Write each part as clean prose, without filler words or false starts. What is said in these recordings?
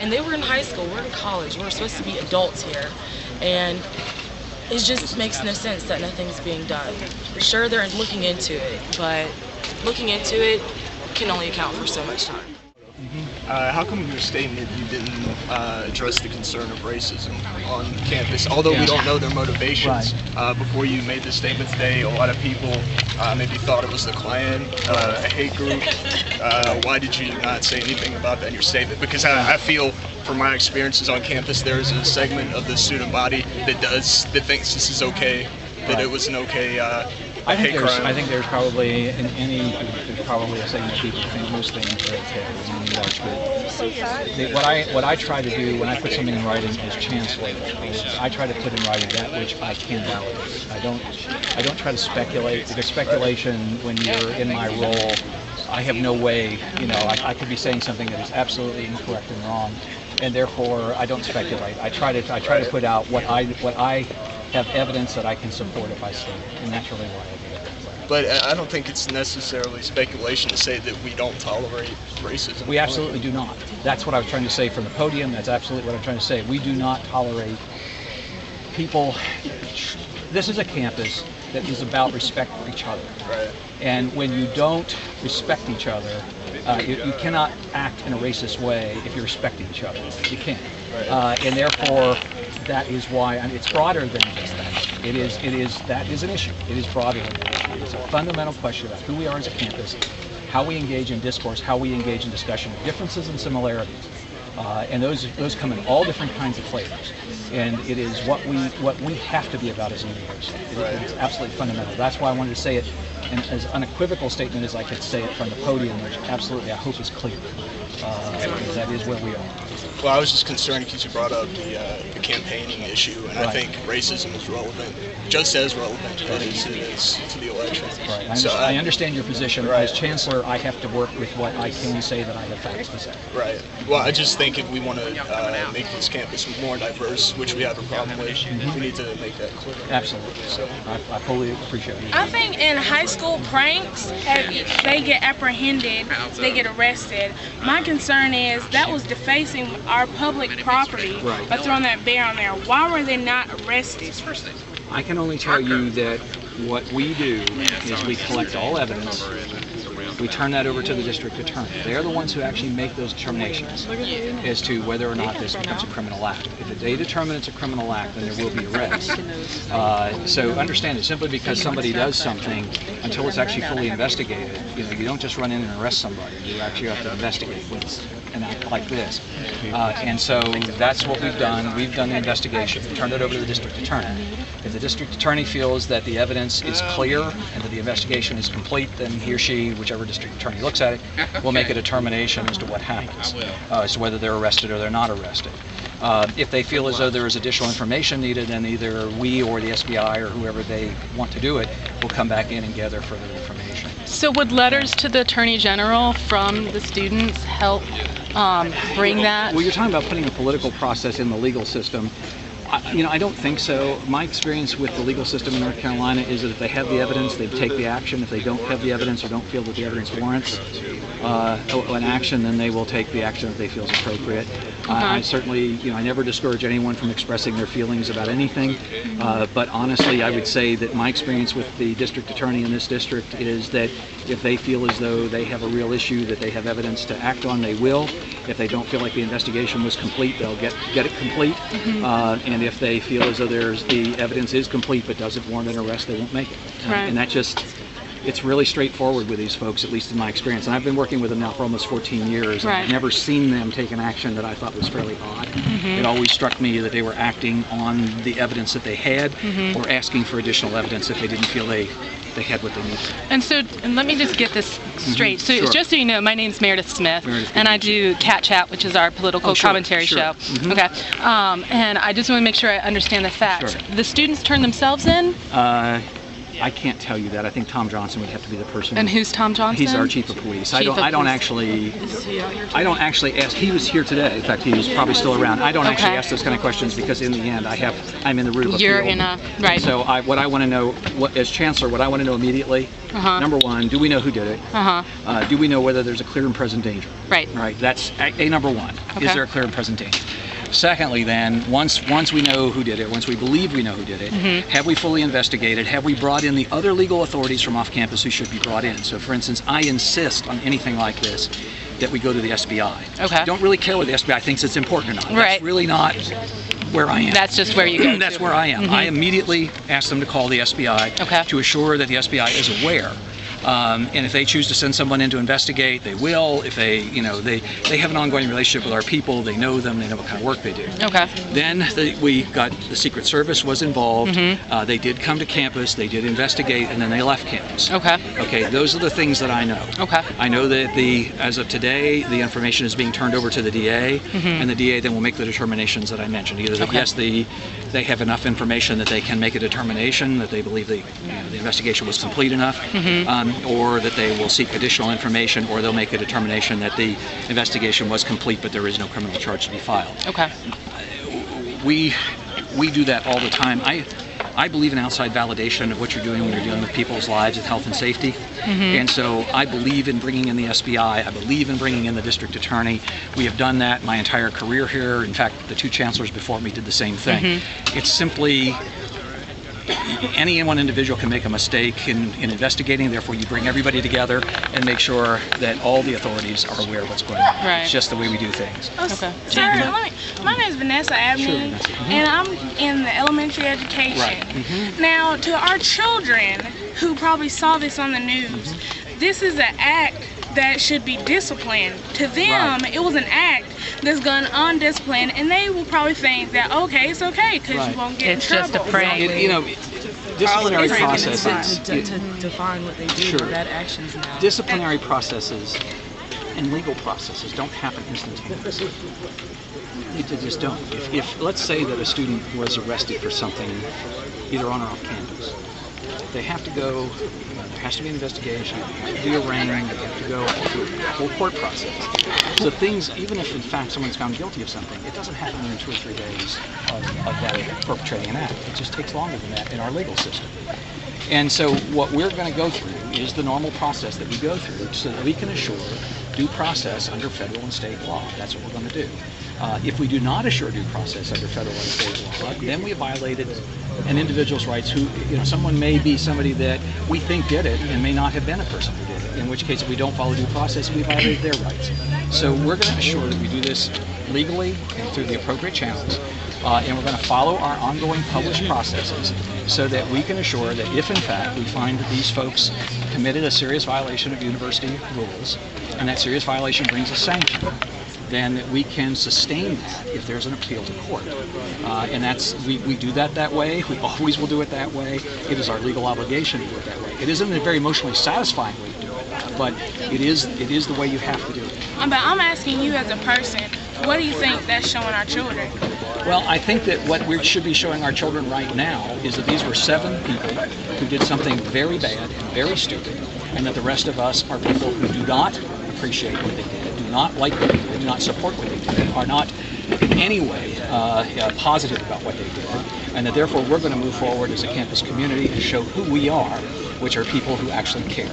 and they were in high school, we're in college, we're supposed to be adults here, and it just makes no sense that nothing's being done. Sure, they're looking into it, but looking into it can only account for so much time. How come in your statement you didn't address the concern of racism on campus? Although we don't know their motivations, before you made this statement today, a lot of people maybe thought it was the Klan, a hate group. Why did you not say anything about that in your statement? Because I feel, from my experiences on campus, there's a segment of the student body that thinks this is okay, that it was an okay I think there's probably there's probably a segment of people who think most things are okay. What I try to do when I put something in writing as chancellor is I try to put in writing that which I can validate. I don't try to speculate, because speculation, when you're in my role, I have no way. I could be saying something that is absolutely incorrect and wrong, and therefore I don't speculate. I try to put out what I have evidence that I can support if I say it, and that's really why I do it. But I don't think it's necessarily speculation to say that we don't tolerate racism. We absolutely do not. That's what I was trying to say from the podium. That's absolutely what I'm trying to say. We do not tolerate people. This is a campus that is about respect for each other. Right. And when you don't respect each other, you cannot act in a racist way if you're respecting each other. You can't. Right. And therefore, that is why it's broader than just that. That is an issue. It is broader than that. It's a fundamental question about who we are as a campus, how we engage in discourse, how we engage in discussion, differences and similarities. And those come in all different kinds of flavors. And it is what we have to be about as a university. It's absolutely fundamental. That's why I wanted to say it in as unequivocal statement as I could say it from the podium, which absolutely I hope is clear. Because that is where we are. Well, I was just concerned because you brought up the campaigning issue, and I think racism is relevant, just as relevant as it is to the election. Right. I understand your position. As chancellor, I have to work with what I can say that I have facts to say. Right. Well, I just think if we want to make this campus more diverse, which we have a problem with, we need to make that clear. Absolutely. So I fully appreciate it. I think in high school pranks, they get apprehended, they get arrested. My concern is that was defacing our public property by throwing that bear on there. Why were they not arrested? I can only tell you that what we do is we collect all evidence. We turn that over to the district attorney. They're the ones who actually make those determinations as to whether or not this becomes a criminal act. If they determine it's a criminal act, then there will be arrest. So understand it, simply because somebody does something, until it's actually fully investigated, you don't just run in and arrest somebody. You actually have to investigate with an act like this. And so that's what we've done. We've done the investigation. We've turned it over to the district attorney. If the district attorney feels that the evidence is clear and that the investigation is complete, then he or she, whichever district attorney looks at it, will make a determination as to what happens, as to whether they're arrested or they're not arrested. If they feel as though there is additional information needed, then either we or the SBI or whoever they want to do it will come back in and gather further information. So would letters to the Attorney General from the students help bring that? Well, you're talking about putting a political process in the legal system. I don't think so. My experience with the legal system in North Carolina is that if they have the evidence, they take the action. If they don't have the evidence or don't feel that the evidence warrants an action, then they will take the action that they feel is appropriate. I certainly, I never discourage anyone from expressing their feelings about anything, but honestly, I would say that my experience with the district attorney in this district is that if they feel as though they have a real issue that they have evidence to act on, they will. If they don't feel like the investigation was complete, they'll get it complete. And if they feel as though the evidence is complete but doesn't warrant an arrest, they won't make it. And that it's really straightforward with these folks, at least in my experience. And I've been working with them now for almost 14 years, and I've never seen them take an action that I thought was fairly odd. It always struck me that they were acting on the evidence that they had, or asking for additional evidence if they didn't feel they had what they needed. And let me just get this straight. So just so you know, my name's Meredith Smith, and I do Cat Chat, which is our political commentary show. Okay. And I just want to make sure I understand the facts. The students turn themselves in? I can't tell you that. I think Tom Johnson would have to be the person. And who's Tom Johnson? He's our chief of police. I don't actually ask. He was here today. In fact, he was probably still around. I don't actually ask those kind of questions because in the end, I'm in the root of a You're field. in a right. So what I want to know, as Chancellor, what I want to know immediately. Number one, do we know who did it? Do we know whether there's a clear and present danger? Right. Right. That's a number one. Okay. Is there a clear and present danger? Secondly, then, once we know who did it, once we believe we know who did it, have we fully investigated? Have we brought in the other legal authorities from off campus who should be brought in? So, for instance, I insist on anything like this that we go to the SBI. Okay. I don't really care whether the SBI thinks it's important or not. Right. That's really not where I am. That's just where you go. That's where I am. I immediately ask them to call the SBI to assure that the SBI is aware. And if they choose to send someone in to investigate, they will. If they have an ongoing relationship with our people, they know them, they know what kind of work they do. Okay. Then the Secret Service was involved. They did come to campus, they did investigate, and then they left campus. Okay. Okay, those are the things that I know. Okay. I know that as of today, the information is being turned over to the DA, and the DA then will make the determinations that I mentioned. Either that yes, they have enough information that they can make a determination that they believe the investigation was complete enough, or that they will seek additional information, or they'll make a determination that the investigation was complete but there is no criminal charge to be filed. Okay. We do that all the time. I believe in outside validation of what you're doing when you're dealing with people's lives and health and safety. And so I believe in bringing in the SBI. I believe in bringing in the district attorney. We have done that my entire career here. In fact, the two chancellors before me did the same thing. It's simply any one individual can make a mistake in investigating, therefore you bring everybody together and make sure that all the authorities are aware of what's going on. Right. It's just the way we do things. Okay. Sir, my name is Vanessa Ashley, and I'm in the elementary education. Right. Now, to our children who probably saw this on the news, this is an act that should be disciplined. To them, it was an act that's gone undisciplined, and they will probably think that, okay, it's okay, because you won't get in trouble. It's just a prank. Disciplinary processes. To define what they do, bad actions now. Disciplinary processes and legal processes don't happen instantaneously. They just don't. If let's say that a student was arrested for something, either on or off campus, they have to go, there has to be an investigation, there has to be a arraignment, they have to go through a whole court process. So things, even if in fact someone's found guilty of something, it doesn't happen within 2 or 3 days of that perpetrating an act. It just takes longer than that in our legal system. And so what we're going to go through is the normal process that we go through so that we can assure due process under federal and state law. That's what we're going to do. If we do not assure due process under federal and state law, then we have violated an individual's rights who, someone may be somebody that we think did it and may not have been a person who did it, in which case if we don't follow due process, we violate their rights. So we're going to assure that we do this legally and through the appropriate channels, and we're going to follow our ongoing published processes so that we can assure that if in fact we find that these folks committed a serious violation of university rules, and that serious violation brings a sanction, then we can sustain that if there's an appeal to court. And we do that way. We always will do it that way. It is our legal obligation to do it that way. It isn't a very emotionally satisfying way to do it, but it is the way you have to do it. But I'm asking you as a person, what do you think that's showing our children? Well, I think that what we should be showing our children right now is that these were 7 people who did something very bad and very stupid, and that the rest of us are people who do not appreciate what they did, do not like what they did, do not support what they did, are not in any way positive about what they did, and that therefore we're going to move forward as a campus community and show who we are, which are people who actually care.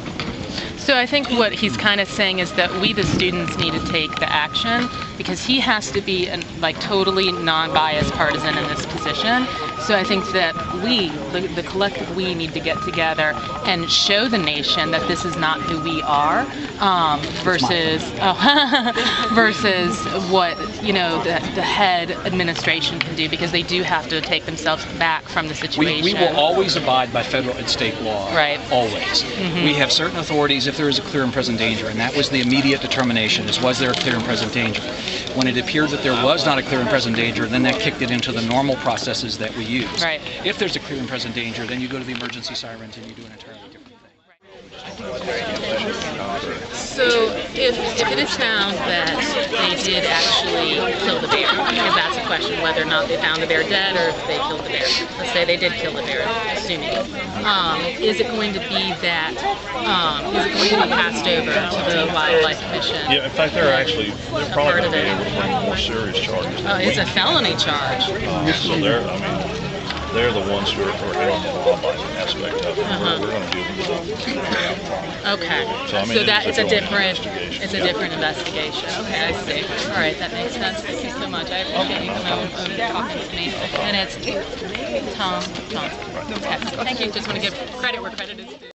So I think what he's kind of saying is that we, the students, need to take the action because he has to be totally non-biased partisan in this position. So I think that we, the collective we, need to get together and show the nation that this is not who we are, versus what the head administration can do, because they do have to take themselves back from the situation. We will always abide by federal and state law. Right. Always. We have certain authorities if there is a clear and present danger, and that was the immediate determination, was there a clear and present danger? When it appeared that there was not a clear and present danger, then that kicked it into the normal processes that we use. Right. If there's a clear and present danger, then you go to the emergency sirens and you do an entirely different thing. So if it is found that they did actually kill the bear, because that's a question whether or not they found the bear dead or if they killed the bear. Let's say they did kill the bear, assuming. Is it going to be that? Is it going to be passed over to the Wildlife Commission? Yeah, in fact, they're probably going to be able to bring more serious charges. It's a felony charge. So they're the ones who are on the wildlife aspect of it. We're going to deal with the Okay. So that it's a different investigation. Okay, I see. All right, that makes sense. Thank you so much. I appreciate you coming over and talking with me. And it's Tom Johnson. Okay. Thank you. Just want to give credit where credit is due.